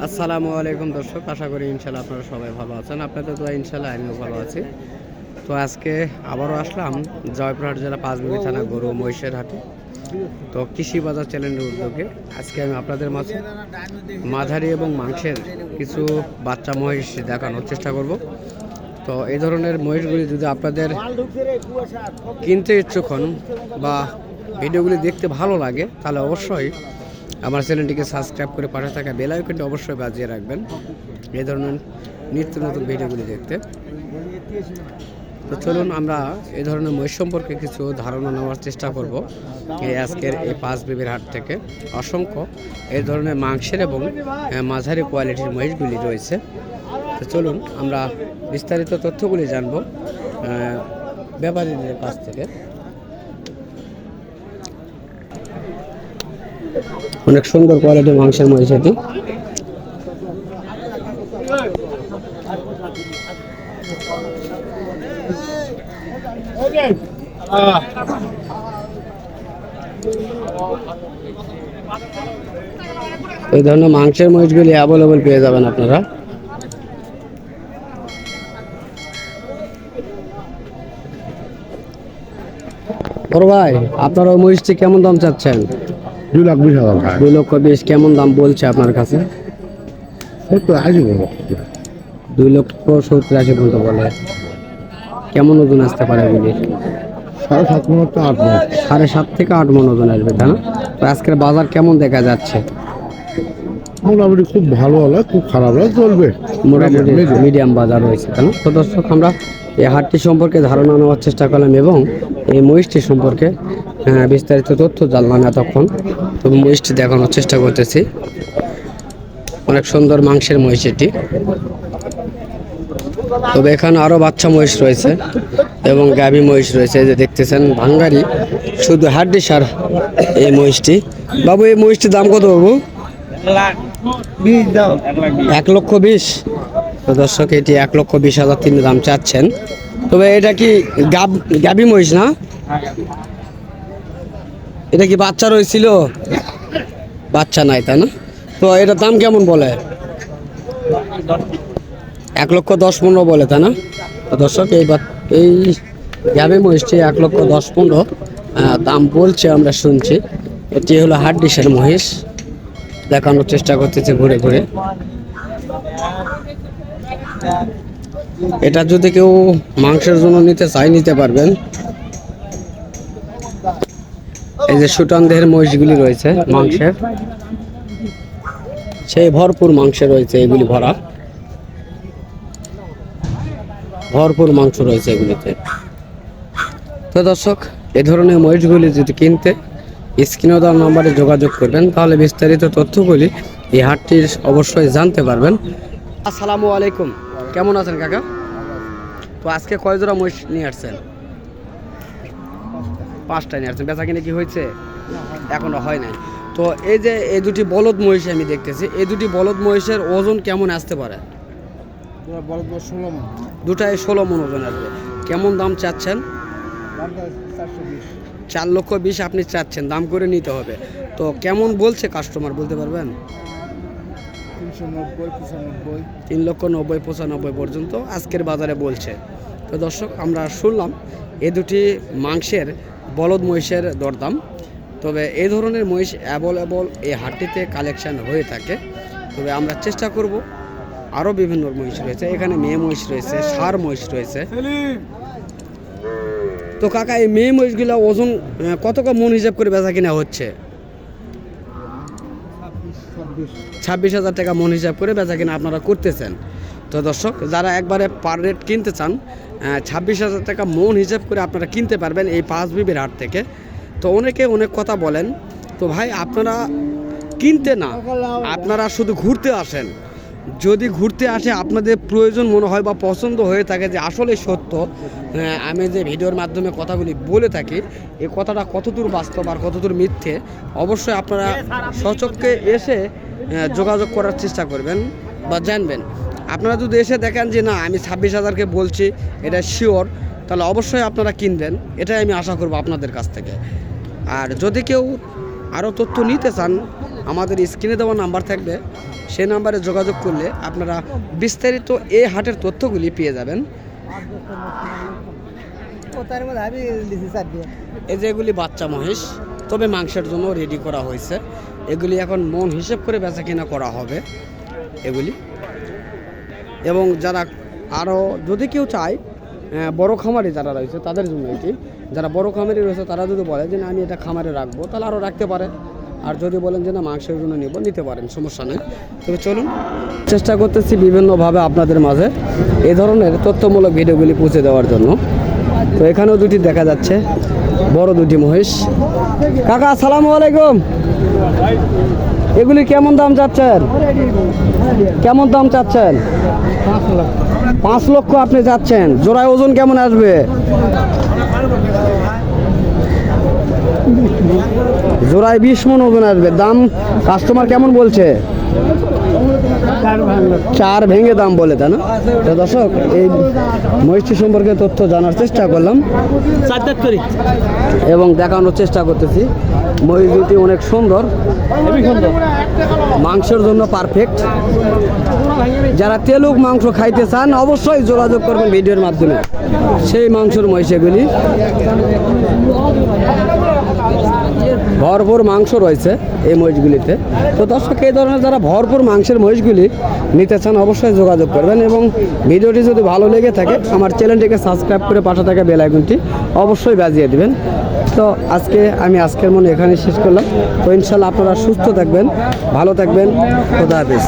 আসসালামু আলাইকুম দর্শক, আশা করি ইনশাল্লাহ আপনারা সবাই ভালো আছেন। আপনাদের তো ইনশাল্লাহ আমিও ভালো আছি। তো আজকে আবারও আসলাম জয়পুরহাট জেলা পাঁচবিবি থানা গরু মহিষের হাটে। তো কৃষি বাজার চ্যানেলের উদ্যোগে আজকে আমি আপনাদের মাঝে মাঝারি এবং মাংসের কিছু বাচ্চা মহিষ দেখানোর চেষ্টা করব। তো এই ধরনের মহিষগুলি যদি আপনাদের কিনতে ইচ্ছুক হন বা ভিডিওগুলি দেখতে ভালো লাগে, তাহলে অবশ্যই আমার চ্যানেলটিকে সাবস্ক্রাইব করে পাশে থাকা বেল আইকনটি অবশ্যই বাজিয়ে রাখবেন এই ধরনের নিত্য নতুন ভিডিওগুলি দেখতে। তো চলুন আমরা এই ধরনের মহিষ সম্পর্কে কিছু ধারণা নেওয়ার চেষ্টা করব এই আজকের এই পাঁচবিবির হাট থেকে। অসংখ্য এই ধরনের মাংসের এবং মাঝারি কোয়ালিটির মহিষগুলি রয়েছে। তো চলুন আমরা বিস্তারিত তথ্যগুলি জানবো ব্যাপারীদের কাছ থেকে। অনেক সুন্দর কোয়ালিটির মাংসের মহিষ এটি। এই ধরনের মাংসের মহিষগুলি অ্যাভেলেবল পেয়ে যাবেন আপনারা। বড় ভাই, আপনার ওই মহিষটি কেমন দাম চাচ্ছেন? 2,20,000 2,20,000 কেমন দাম বলছে আপনার কাছে? 2,70,80 পর্যন্ত বলে। কেমন ওজন আসতে পারে এগুলির? 7.5 মণ তো 8 মণ। 7.5 থেকে 8 মণ ওজন আসবে, তাই না? তো আজকের বাজার কেমন দেখা যাচ্ছে? মোটামুটি খুব ভালো হলো, খুব খারাপ হলো, চলবে। মোটামুটি মিডিয়াম বাজার রয়েছে, তাই না? তো দর্শক, আমরা এই হাটটি সম্পর্কে ধারণা নেওয়ার চেষ্টা করলাম এবং এই মহিষটি সম্পর্কে বিস্তারিত তথ্য জানলাম এতক্ষণ। তো মহিষটি দেখানোর চেষ্টা করতেছি। অনেক সুন্দর মাংসের মহিষ এটি। তবে এখানে আরও বাচ্চা মহিষ রয়েছে এবং গাভী মহিষ রয়েছে, এই যে দেখতেছেন ভাঙ্গারি শুধু হাড্ডি সার এই মহিষটি। বাবু, এই মহিষটির দাম কত বাবু? 1,20,000। তো দর্শক, এটি 1,20,000 তিনি দাম চাচ্ছেন। তবে এটা কি গাভী মহিষ না? এটা কি বাচ্চা রয়েছিল? বাচ্চা নাই, তাই না? তো এটার দাম কেমন বলে? 1,10,15 বলে, তাই না? তো দর্শক, এই গাভী মহিষটি 1,10,15 দাম বলছে, আমরা শুনছি। এটি হলো হাড্ডিসার মহিষ। দেখানোর চেষ্টা করতেছে ঘুরে ঘুরে। এটা যদি কেউ মাংসের জন্য নিতে চায়, নিতে পারবেন। এই যে সুটান দেহের মহিষগুলি রয়েছে মাংসের, সেই ভরপুর মাংসে রয়েছে এগুলি, ভরপুর মাংস রয়েছে এগুলিতে। তো দর্শক, এ ধরনের মহিষগুলি যদি কিনতে স্ক্রিনে দেওয়া নম্বরে যোগাযোগ করবেন, তাহলে বিস্তারিত তথ্যগুলি এই হাটটির অবশ্যই জানতে পারবেন। আসসালামু আলাইকুম, কেমন আছেন কাকা? তো আজকে কয় জোড়া মহিষ নিয়ে আসছেন? 5টা নিয়ে আসছেন। বেচা কিনে কি হয়েছে? এখনো হয় নাই। তো এই যে এই দুটি বলদ মহিষ আমি দেখতেছি, এই দুটি বলদ মহিষের ওজন কেমন আসতে পারে? দুটাই 16 মণ ওজন আসবে। কেমন দাম চাচ্ছেন? 4,20,000 আপনি চাচ্ছেন, দাম করে নিতে হবে। তো কেমন বলছে কাস্টমার, বলতে পারবেন? 3,90,000-95,000 পর্যন্ত আজকের বাজারে বলছে। তো দর্শক, আমরা শুনলাম এই দুটি মাংসের বলদ মহিষের দরদাম। তবে এই ধরনের মহিষ অ্যাভেলেবল এই হাটটিতে কালেকশন হয়ে থাকে। তবে আমরা চেষ্টা করব। আরও বিভিন্ন মহিষ রয়েছে, এখানে মেয়ে মহিষ রয়েছে, ষাঁড় মহিষ রয়েছে। তো কাকা, এই মেয়ে মহিষগুলো ওজন কত মণ হিসাব করে বেচা কিনা হচ্ছে? 26,000 টাকা মণ হিসাব করে বেচা কিনা আপনারা করতেছেন। তো দর্শক, যারা একবারে পার রেট কিনতে চান, 26,000 টাকা মণ হিসাব করে আপনারা কিনতে পারবেন এই পাঁচবিবির হাট থেকে। তো অনেকে অনেক কথা বলেন। তো ভাই, আপনারা কিনতে না, আপনারা শুধু ঘুরতে আসেন। যদি ঘুরতে আসে আপনাদের প্রয়োজন মনে হয় বা পছন্দ হয়ে থাকে যে আসলে সত্য, আমি যে ভিডিওর মাধ্যমে কথাগুলি বলে থাকি, এই কথাটা কতদূর বাস্তব আর কতদূর মিথ্যে, অবশ্যই আপনারা সচক্ষে এসে যোগাযোগ করার চেষ্টা করবেন বা জানবেন। আপনারা যদি এসে দেখেন যে না, আমি 26,000কে বলছি, এটা শিওর, তাহলে অবশ্যই আপনারা কিনবেন। এটাই আমি আশা করব আপনাদের কাছ থেকে। আর যদি কেউ আরও তথ্য নিতে চান, আমাদের স্ক্রিনে দেওয়া নাম্বার থাকবে, সেই নাম্বারে যোগাযোগ করলে আপনারা বিস্তারিত এই হাটের তথ্যগুলি পেয়ে যাবেন। এই যে এগুলি বাচ্চা মহিষ, তবে মাংসের জন্য রেডি করা হয়েছে। এগুলি এখন মন হিসেব করে বেচা কেনা করা হবে এগুলি। এবং যারা আরও যদি কেউ চায় বড় খামারি যারা রয়েছে তাদের জন্য এটি, যারা বড় খামারি রয়েছে তারা যদি বলে যে না আমি এটা খামারে রাখবো, তাহলে আরও রাখতে পারে। আর যদি বলেন যে না মাংসের জন্য নিতে পারেন, সমস্যা নেই। তবে চলুন, চেষ্টা করতেছি বিভিন্নভাবে আপনাদের মাঝে এই ধরনের তথ্যমূলক ভিডিওগুলি পৌঁছে দেওয়ার জন্য। তো এখানেও দুটি দেখা যাচ্ছে, বড় দুটি মহিষ। কাকা আসসালামু আলাইকুম, এগুলি কেমন দাম চাচ্ছেন? কেমন দাম চাচ্ছেন? 5 লক্ষ আপনি যাচ্ছেন। জোড়ায় ওজন কেমন আসবে? জোড়ায় 20 মণ ওজন আসবে। দাম কাস্টমার কেমন বলছে? 4 ভেঙে দাম বলে, তাই না? তো দর্শক, এই মহিষটি সম্পর্কে তথ্য জানার চেষ্টা করলাম এবং দেখানোর চেষ্টা করতেছি। মহিষ দুটি অনেক সুন্দর, মাংসের জন্য পারফেক্ট। যারা তেলুক মাংস খাইতে চান অবশ্যই যোগাযোগ করবেন ভিডিওর মাধ্যমে। সেই মাংসের মহিষ এগুলি, ভরপুর মাংস রয়েছে এই মহিষগুলিতে। তো দর্শক, এই ধরনের যারা ভরপুর মাংসের মহিষগুলি নিতে চান অবশ্যই যোগাযোগ করবেন। এবং ভিডিওটি যদি ভালো লেগে থাকে আমার চ্যানেলটিকে সাবস্ক্রাইব করে পাশে থাকা বেল আইকনটি অবশ্যই বাজিয়ে দিবেন। তো আজকের মনে এখানে শেষ করলাম। তো ইনশাল্লাহ আপনারা সুস্থ থাকবেন, ভালো থাকবেন। খোদা হাফেজ।